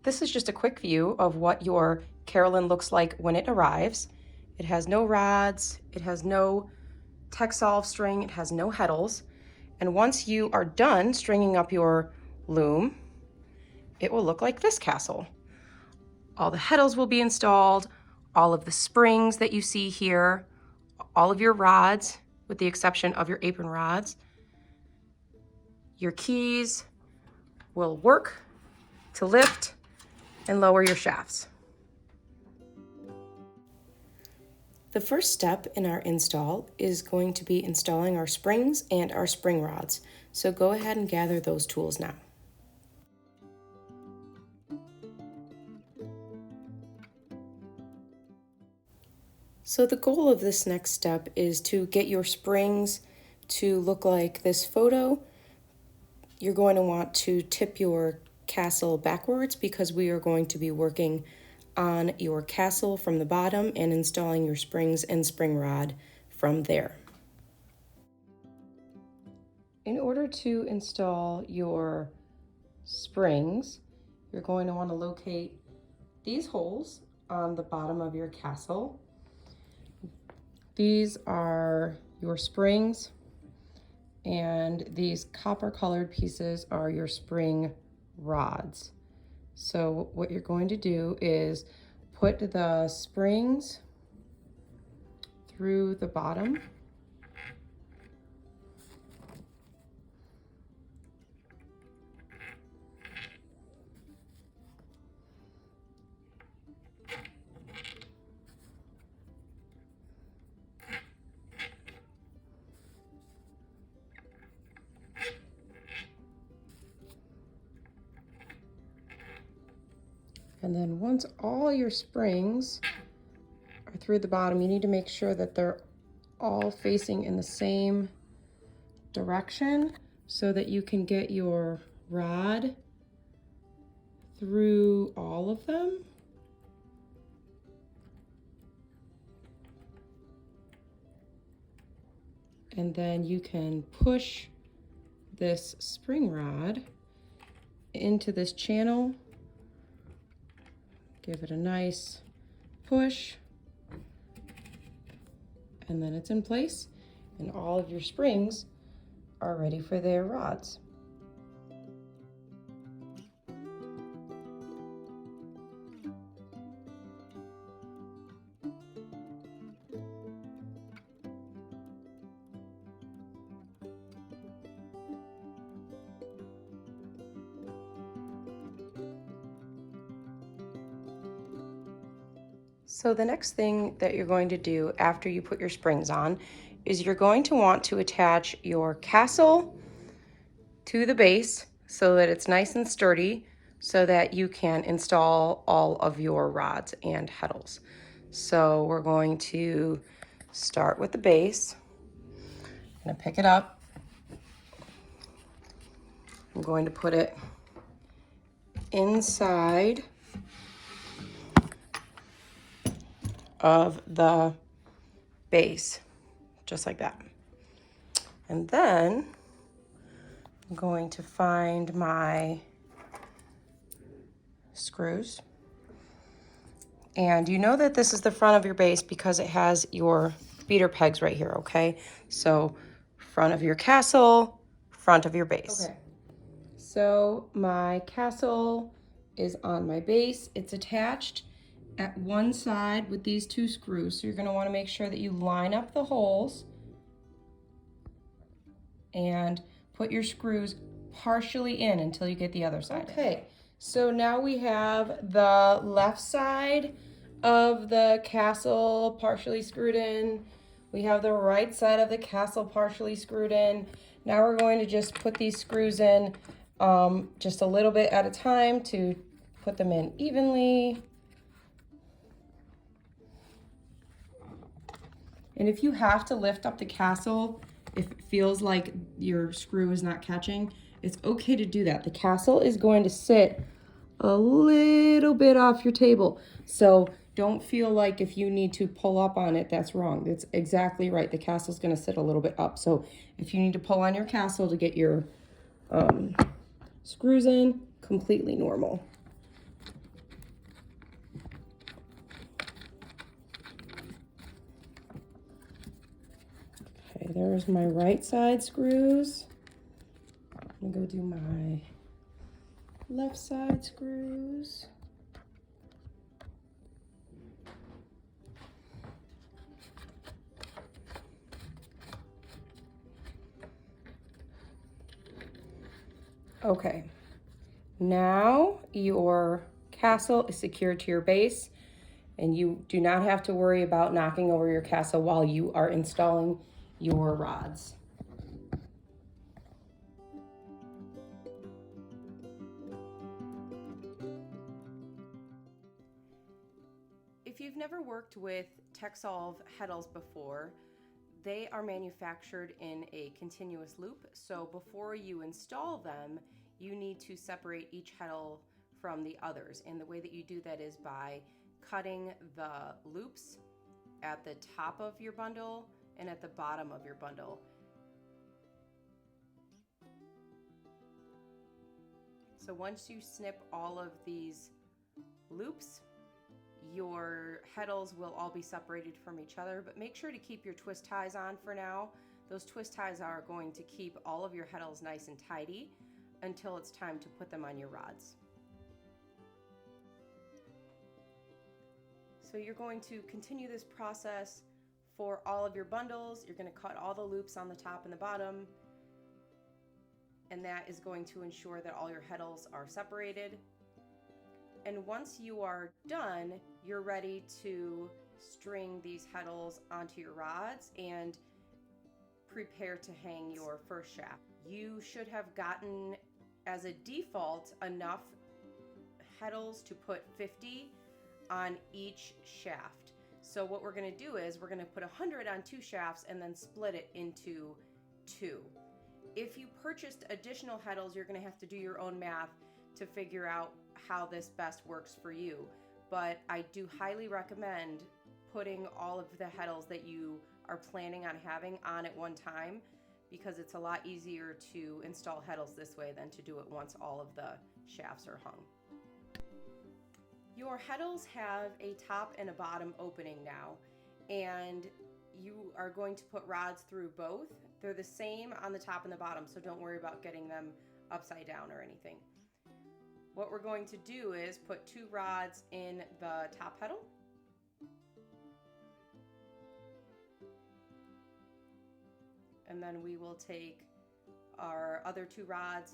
this is just a quick view of what your Carolyn looks like when it arrives. It has no rods, it has no Texsolve string, it has no heddles. And once you are done stringing up your loom, it will look like this castle. All the heddles will be installed, all of the springs that you see here, all of your rods, with the exception of your apron rods. Your keys will work to lift and lower your shafts. The first step in our install is going to be installing our springs and our spring rods. So go ahead and gather those tools now. So the goal of this next step is to get your springs to look like this photo. You're going to want to tip your castle backwards because we are going to be working on your castle from the bottom and installing your springs and spring rod from there. In order to install your springs, you're going to want to locate these holes on the bottom of your castle. These are your springs, and these copper colored pieces are your spring rods. So what you're going to do is put the springs through the bottom. And then once all your springs are through the bottom, you need to make sure that they're all facing in the same direction so that you can get your rod through all of them. And then you can push this spring rod into this channel. Give it a nice push, and then it's in place, and all of your springs are ready for their rods. So the next thing that you're going to do after you put your springs on is you're going to want to attach your castle to the base so that it's nice and sturdy so that you can install all of your rods and heddles. So we're going to start with the base. I'm going to pick it up. I'm going to put it inside of the base, just like that. And then I'm going to find my screws. And you know that this is the front of your base because it has your beater pegs right here, okay? So front of your castle, front of your base. Okay. So my castle is on my base. It's attached at one side with these two screws. So you're gonna wanna make sure that you line up the holes and put your screws partially in until you get the other side. Okay, so now we have the left side of the castle partially screwed in. We have the right side of the castle partially screwed in. Now we're going to just put these screws in just a little bit at a time to put them in evenly. And if you have to lift up the castle, if it feels like your screw is not catching, it's okay to do that. The castle is going to sit a little bit off your table. So don't feel like if you need to pull up on it, that's wrong. That's exactly right. The castle's going to sit a little bit up. So if you need to pull on your castle to get your screws in, completely normal. there's my right side screws. I'm gonna go do my left side screws. Okay, now your castle is secured to your base, and you do not have to worry about knocking over your castle while you are installing your rods. If you've never worked with Texsolve Heddles before, they are manufactured in a continuous loop, so before you install them, you need to separate each Heddle from the others. And the way that you do that is by cutting the loops at the top of your bundle and at the bottom of your bundle. So once you snip all of these loops, your heddles will all be separated from each other, but make sure to keep your twist ties on for now. Those twist ties are going to keep all of your heddles nice and tidy until it's time to put them on your rods. So you're going to continue this process for all of your bundles. You're going to cut all the loops on the top and the bottom, and that is going to ensure that all your heddles are separated. And once you are done, you're ready to string these heddles onto your rods and prepare to hang your first shaft. You should have gotten, as a default, enough heddles to put 50 on each shaft. So what we're going to do is we're going to put 100 on 2 shafts and then split it into 2. If you purchased additional heddles, you're going to have to do your own math to figure out how this best works for you. But I do highly recommend putting all of the heddles that you are planning on having on at one time, because it's a lot easier to install heddles this way than to do it once all of the shafts are hung. Your heddles have a top and a bottom opening now, and you are going to put rods through both. They're the same on the top and the bottom, so don't worry about getting them upside down or anything. What we're going to do is put 2 rods in the top heddle. And then we will take our other 2 rods,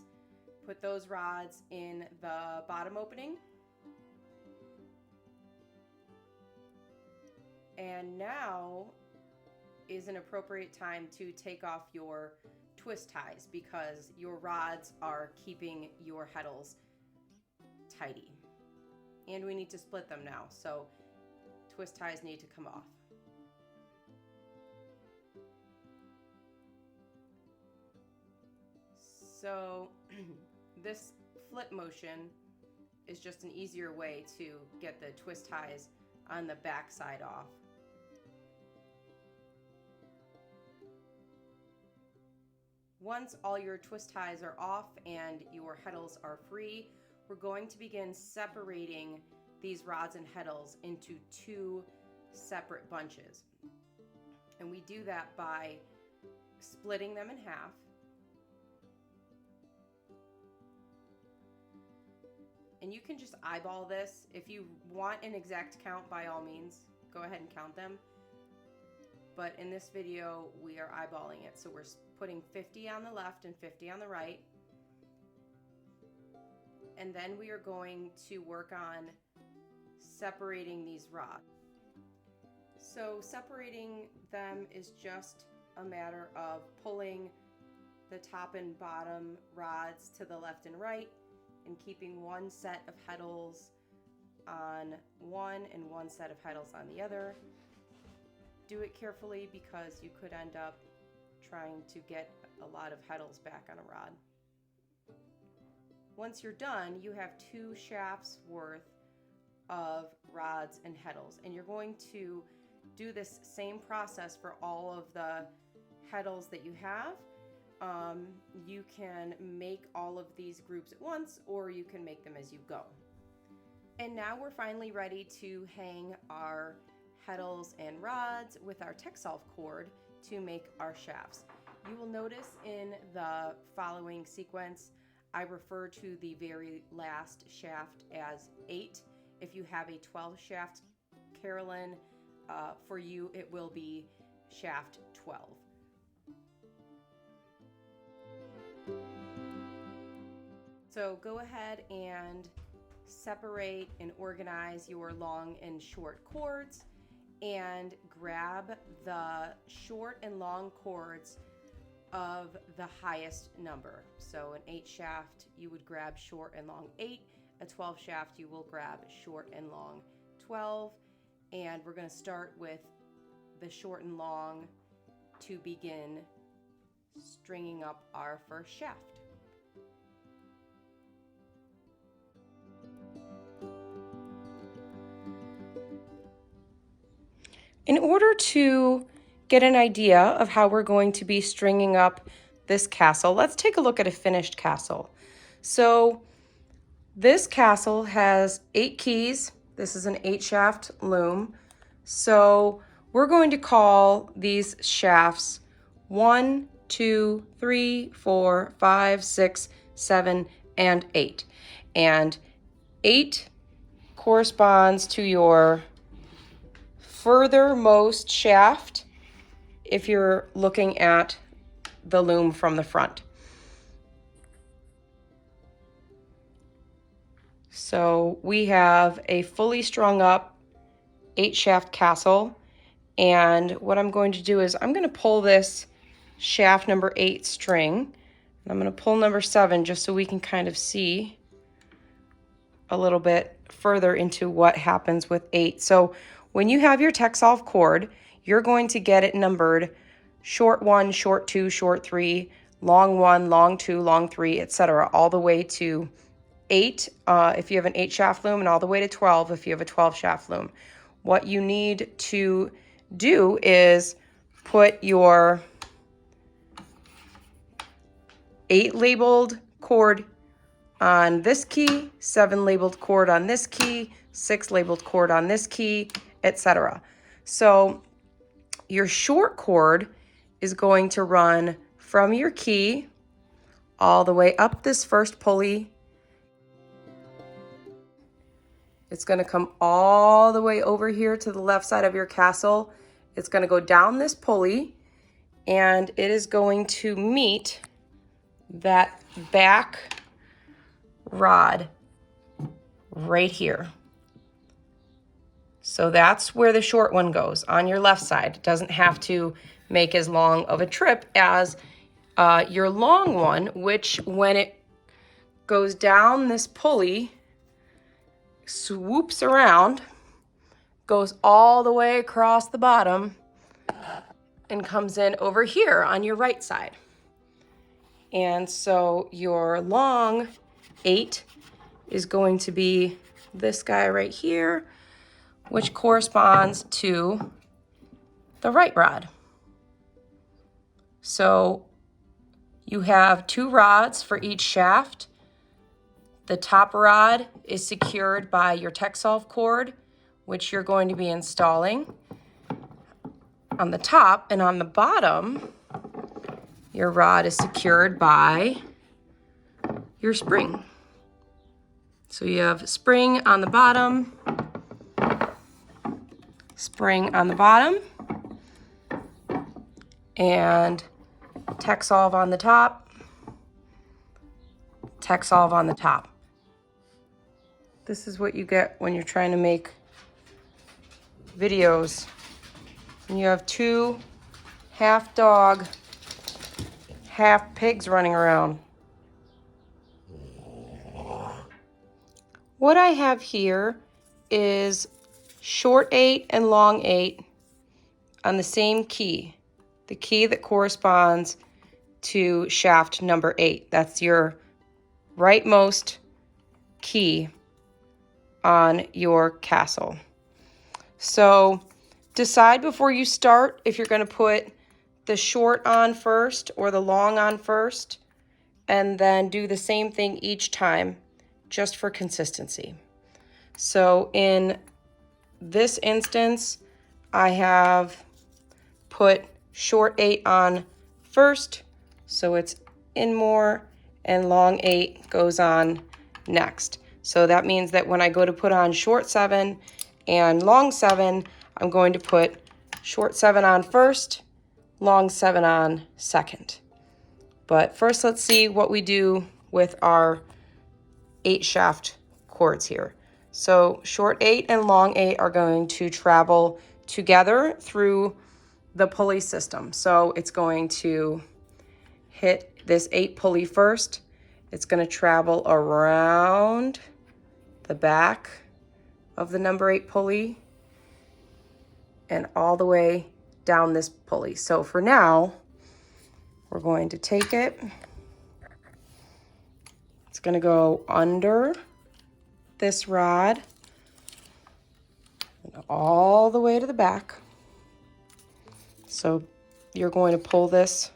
put those rods in the bottom opening. And now is an appropriate time to take off your twist ties, because your rods are keeping your heddles tidy. And we need to split them now, so twist ties need to come off. So this flip motion is just an easier way to get the twist ties on the back side off. Once all your twist ties are off and your heddles are free, we're going to begin separating these rods and heddles into 2 separate bunches. And we do that by splitting them in half. And you can just eyeball this. If you want an exact count, by all means, go ahead and count them. But in this video, we are eyeballing it. So we're putting 50 on the left and 50 on the right. And then we are going to work on separating these rods. So separating them is just a matter of pulling the top and bottom rods to the left and right, and keeping one set of heddles on one and one set of heddles on the other. Do it carefully, because you could end up trying to get a lot of heddles back on a rod. Once you're done, you have 2 shafts worth of rods and heddles, and you're going to do this same process for all of the heddles that you have. You can make all of these groups at once, or you can make them as you go. And now we're finally ready to hang our heddles and rods with our Texsolve cord to make our shafts. You will notice in the following sequence, I refer to the very last shaft as 8. If you have a 12 shaft Carolyn, for you it will be shaft 12. So go ahead and separate and organize your long and short cords, and grab the short and long cords of the highest number. So an 8 shaft, you would grab short and long 8. A 12 shaft, you will grab short and long 12. And we're going to start with the short and long to begin stringing up our first shaft. In order to get an idea of how we're going to be stringing up this castle, let's take a look at a finished castle. So this castle has 8 keys. This is an 8 shaft loom. So we're going to call these shafts 1, 2, 3, 4, 5, 6, 7, and 8. And 8 corresponds to your furthermost shaft if you're looking at the loom from the front. So we have a fully strung up 8 shaft castle, and what I'm going to do is I'm going to pull this shaft number 8 string, and I'm going to pull number 7 just so we can kind of see a little bit further into what happens with 8. So when you have your Texsolve cord, you're going to get it numbered short 1, short 2, short 3, long 1, long 2, long 3, etc., all the way to 8 if you have an 8 shaft loom, and all the way to 12 if you have a 12 shaft loom. What you need to do is put your 8 labeled cord on this key, 7 labeled cord on this key, 6 labeled cord on this key, etc. So your short cord is going to run from your key all the way up this first pulley. It's going to come all the way over here to the left side of your castle. It's going to go down this pulley, and it is going to meet that back rod right here. So that's where the short one goes, on your left side. It doesn't have to make as long of a trip as your long one, which when it goes down this pulley, swoops around, goes all the way across the bottom, and comes in over here on your right side. And so your long 8 is going to be this guy right here, which corresponds to the right rod. So you have 2 rods for each shaft. The top rod is secured by your Texsolve cord, which you're going to be installing on the top, and on the bottom, your rod is secured by your spring. So you have spring on the bottom, spring on the bottom, and Texsolve on the top, Texsolve on the top. This is what you get when you're trying to make videos. And you have 2 half dog, half pigs running around. What I have here is short 8 and long 8 on the same key, the key that corresponds to shaft number 8. That's your rightmost key on your castle. So decide before you start if you're going to put the short on first or the long on first, and then do the same thing each time just for consistency. So in this instance, I have put short 8 on first, so it's in more, and long 8 goes on next. So that means that when I go to put on short 7 and long 7, I'm going to put short 7 on first, long 7 on second. But first, let's see what we do with our 8 shaft cords here. So short 8 and long 8 are going to travel together through the pulley system. So it's going to hit this 8 pulley first. It's going to travel around the back of the number 8 pulley and all the way down this pulley. So for now, we're going to take it. It's going to go under this rod and all the way to the back. So you're going to pull this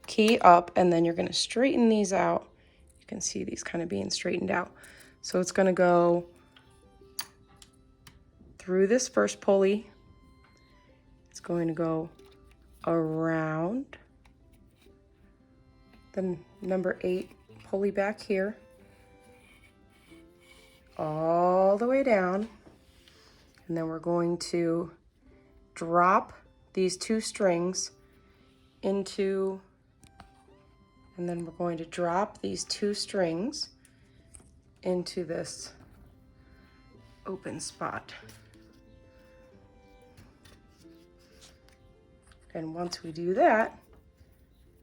key up, and then you're going to straighten these out. You can see these kind of being straightened out. So it's going to go through this first pulley. It's going to go around the number 8 pulley back here, all the way down, and then we're going to drop these 2 strings into, and then we're going to drop these 2 strings into this open spot. And once we do that,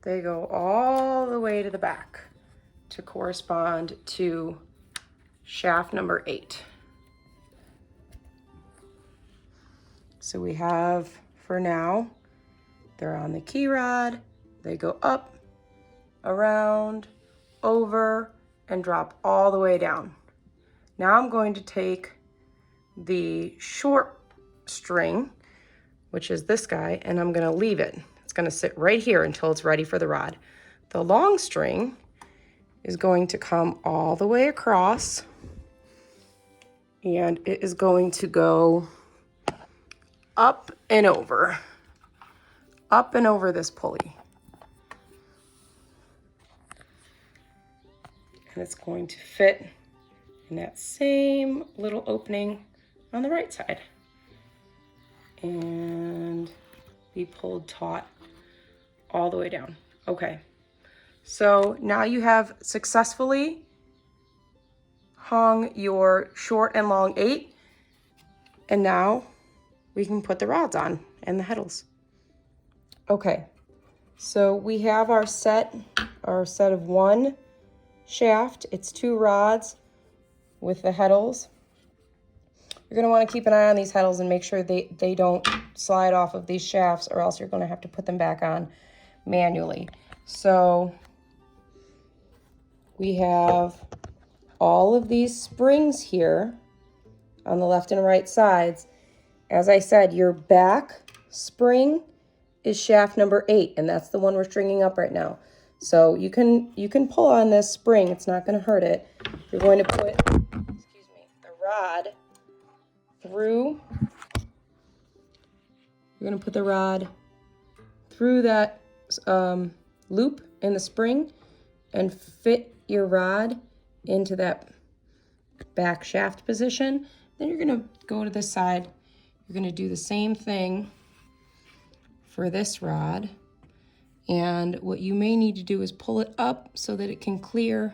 they go all the way to the back to correspond to shaft number 8. So we have, for now, they're on the key rod, they go up, around, over, and drop all the way down. Now I'm going to take the short string, which is this guy, and I'm going to leave it. It's going to sit right here until it's ready for the rod. The long string is going to come all the way across, and it is going to go up and over this pulley. And it's going to fit in that same little opening on the right side and be pulled taut all the way down. Okay, so now you have successfully hung your short and long 8, and now we can put the rods on and the heddles. Okay, so we have our set of 1 shaft. It's 2 rods with the heddles. You're going to want to keep an eye on these heddles and make sure they don't slide off of these shafts, or else you're going to have to put them back on manually. So we have all of these springs here on the left and right sides. As I said, your back spring is shaft number 8, and that's the one we're stringing up right now. So you can pull on this spring, it's not going to hurt it. You're going to put, the rod through. You're going to put the rod through that loop in the spring and fit your rod into that back shaft position. Then you're going to go to this side. You're going to do the same thing for this rod. And what you may need to do is pull it up so that it can clear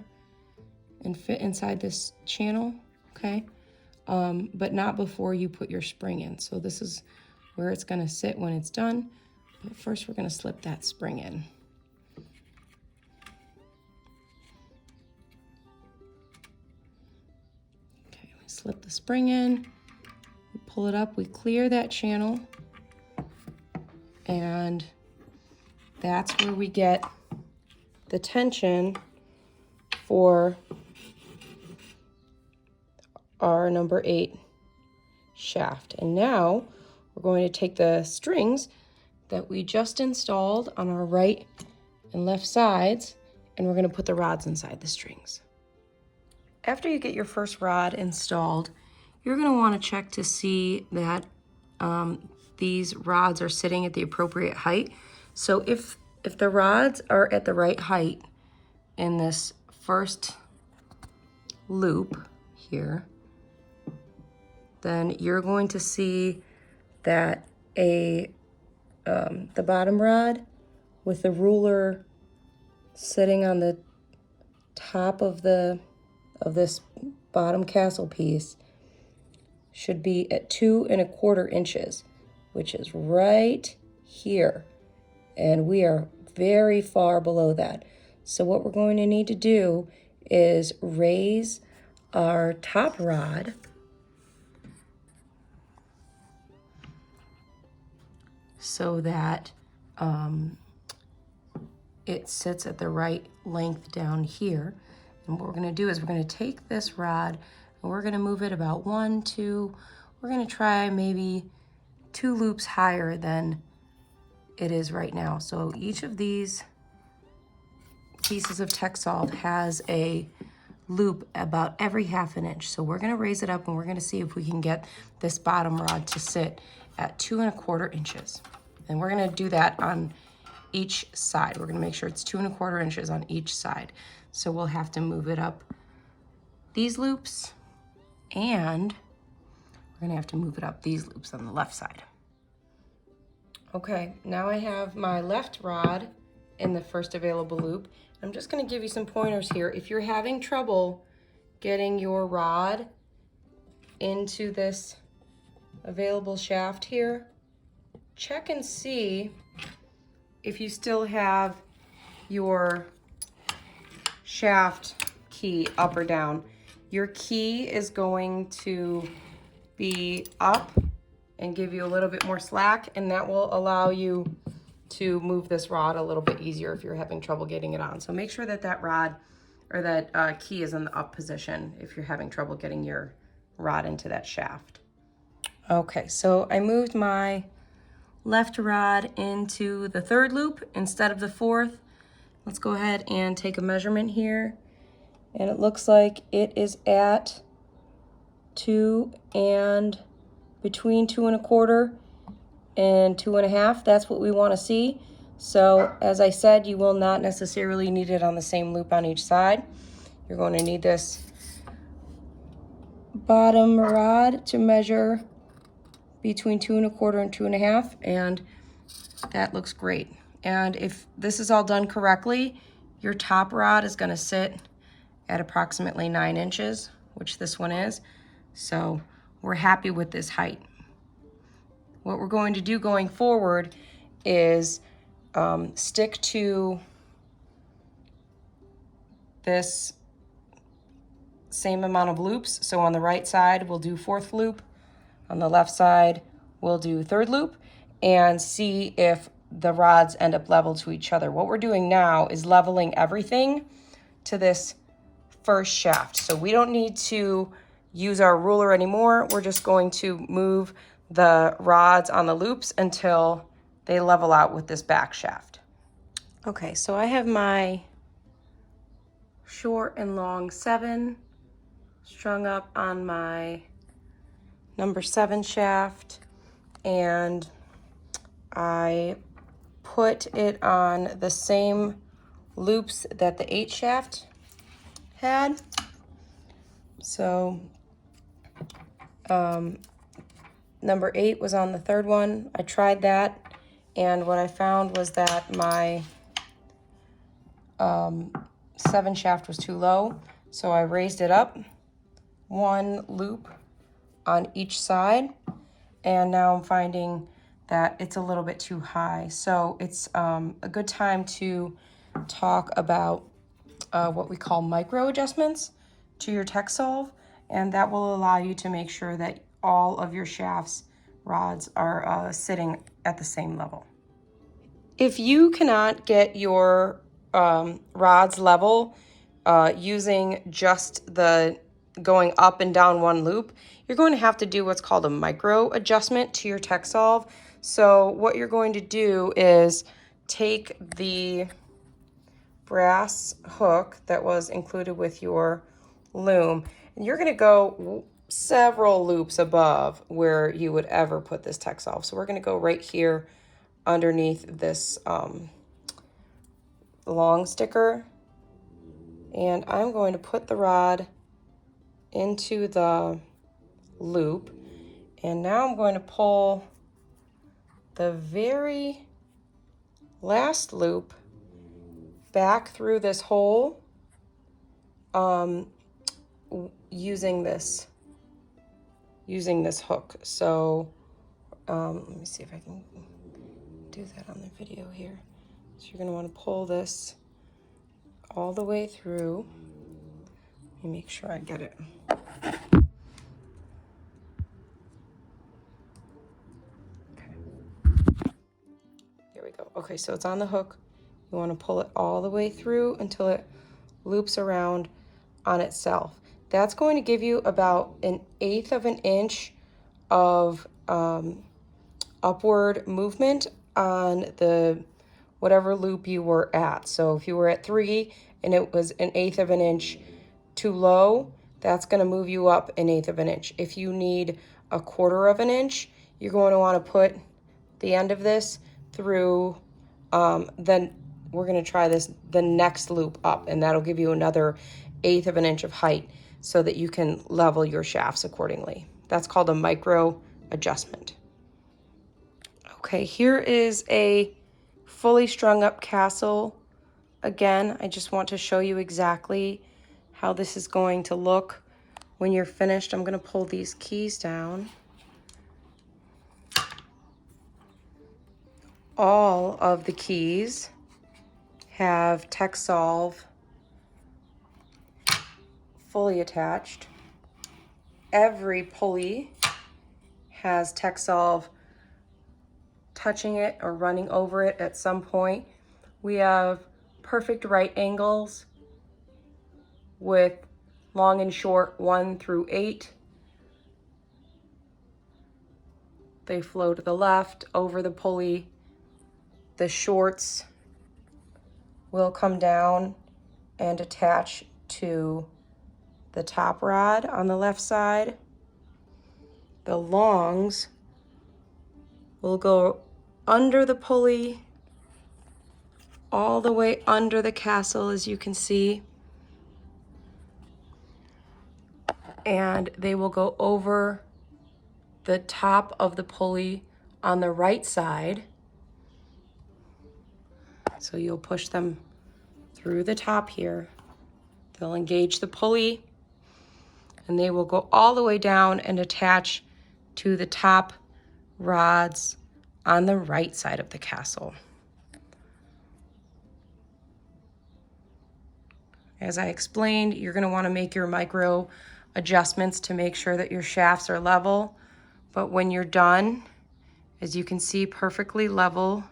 and fit inside this channel, okay? But not before you put your spring in. So this is where it's going to sit when it's done. But first we're going to slip that spring in. Okay, we slip the spring in, we pull it up, we clear that channel, and that's where we get the tension for our number 8 shaft. And now we're going to take the strings that we just installed on our right and left sides, and we're going to put the rods inside the strings. After you get your first rod installed, you're going to want to check to see that these rods are sitting at the appropriate height. So if the rods are at the right height in this first loop here, then you're going to see that the bottom rod with the ruler sitting on the top of this bottom castle piece should be at 2¼ inches, which is right here. And we are very far below that. So what we're going to need to do is raise our top rod so that it sits at the right length down here. And what we're gonna do is we're gonna take this rod and we're gonna move it about 1, 2, we're gonna try maybe 2 loops higher than it is right now. So each of these pieces of Texsolve has a loop about every ½ inch. So we're gonna raise it up and we're gonna see if we can get this bottom rod to sit at 2¼ inches. And we're gonna do that on each side. We're gonna make sure it's 2¼ inches on each side. So we'll have to move it up these loops, and we're gonna have to move it up these loops on the left side. Okay, now I have my left rod in the first available loop. I'm just gonna give you some pointers here. If you're having trouble getting your rod into this available shaft here, check and see if you still have your shaft key up or down. Your key is going to be up and give you a little bit more slack, and that will allow you to move this rod a little bit easier if you're having trouble getting it on. So make sure that that rod or that key is in the up position if you're having trouble getting your rod into that shaft. Okay, so I moved my left rod into the 3rd loop instead of the 4th. Let's go ahead and take a measurement here. And it looks like it is at 2 and between 2¼ and 2½. That's what we want to see. So as I said, you will not necessarily need it on the same loop on each side. You're going to need this bottom rod to measure between 2¼ and 2½, and that looks great. And if this is all done correctly, your top rod is going to sit at approximately 9 inches, which this one is. So we're happy with this height. What we're going to do going forward is stick to this same amount of loops. So on the right side, we'll do 4th loop. On the left side, we'll do 3rd loop, and see if the rods end up level to each other. What we're doing now is leveling everything to this first shaft. So we don't need to use our ruler anymore. We're just going to move the rods on the loops until they level out with this back shaft. Okay, so I have my short and long 7 strung up on my number 7 shaft, and I put it on the same loops that the 8 shaft had. So number 8 was on the 3rd one. I tried that, and what I found was that my 7 shaft was too low, so I raised it up 1 loop on each side, and now I'm finding that it's a little bit too high. So it's a good time to talk about what we call micro adjustments to your Texsolve, and that will allow you to make sure that all of your shafts rods are sitting at the same level. If you cannot get your rods level using just the going up and down 1 loop, you're going to have to do what's called a micro adjustment to your Texsolve. So what you're going to do is take the brass hook that was included with your loom, and you're going to go several loops above where you would ever put this Texsolve. So we're going to go right here underneath this long sticker, and I'm going to put the rod into the loop, and now I'm going to pull the very last loop back through this hole using this hook. So let me see if I can do that on the video here. So you're going to want to pull this all the way through. Let me make sure I get it. There we go. Okay, so it's on the hook. You want to pull it all the way through until it loops around on itself. That's going to give you about 1/8 of an inch of upward movement on the whatever loop you were at. So if you were at 3 and it was 1/8 of an inch too low, that's going to move you up 1/8 of an inch. If you need 1/4 of an inch, you're going to want to put the end of this through, then we're going to try the next loop up, and that'll give you another 1/8 of an inch of height so that you can level your shafts accordingly. That's called a micro adjustment. Okay, here is a fully strung up castle. Again, I just want to show you exactly how this is going to look when you're finished. I'm going to pull these keys down. All of the keys have Texsolve fully attached. Every pulley has Texsolve touching it or running over it at some point. We have perfect right angles with long and short 1 through 8. They flow to the left over the pulley. The shorts will come down and attach to the top rod on the left side. The longs will go under the pulley, all the way under the castle, as you can see. And they will go over the top of the pulley on the right side. So you'll push them through the top here. They'll engage the pulley, and they will go all the way down and attach to the top rods on the right side of the castle. As I explained, you're going to want to make your micro adjustments to make sure that your shafts are level. But when you're done, as you can see, perfectly level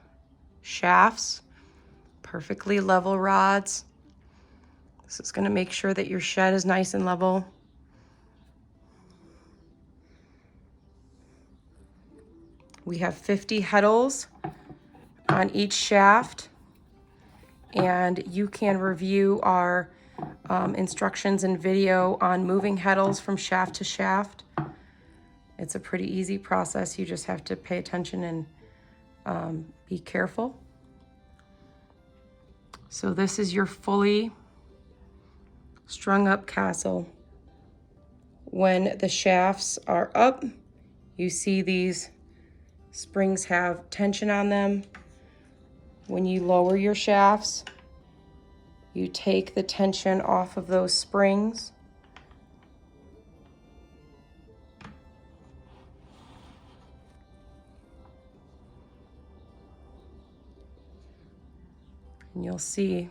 shafts, perfectly level rods. This is going to make sure that your shed is nice and level. We have 50 heddles on each shaft, and you can review our instructions and video on moving heddles from shaft to shaft. It's a pretty easy process. You just have to pay attention and be careful. So this is your fully strung up castle. When the shafts are up, you see these springs have tension on them. When you lower your shafts, you take the tension off of those springs. And you'll see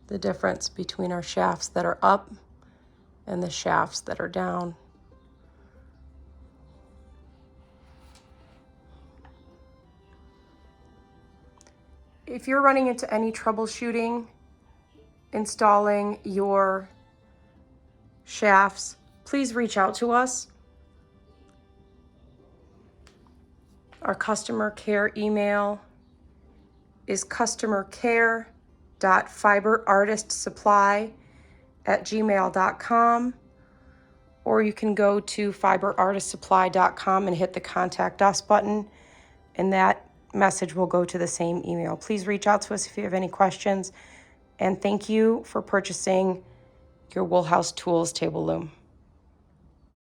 the difference between our shafts that are up and the shafts that are down. If you're running into any troubleshooting installing your shafts, please reach out to us. Our customer care email is customercare.fiberartistsupply@gmail.com, or you can go to fiberartistsupply.com and hit the Contact Us button, and that message will go to the same email. Please reach out to us if you have any questions, and thank you for purchasing your Woolhouse Tools table loom.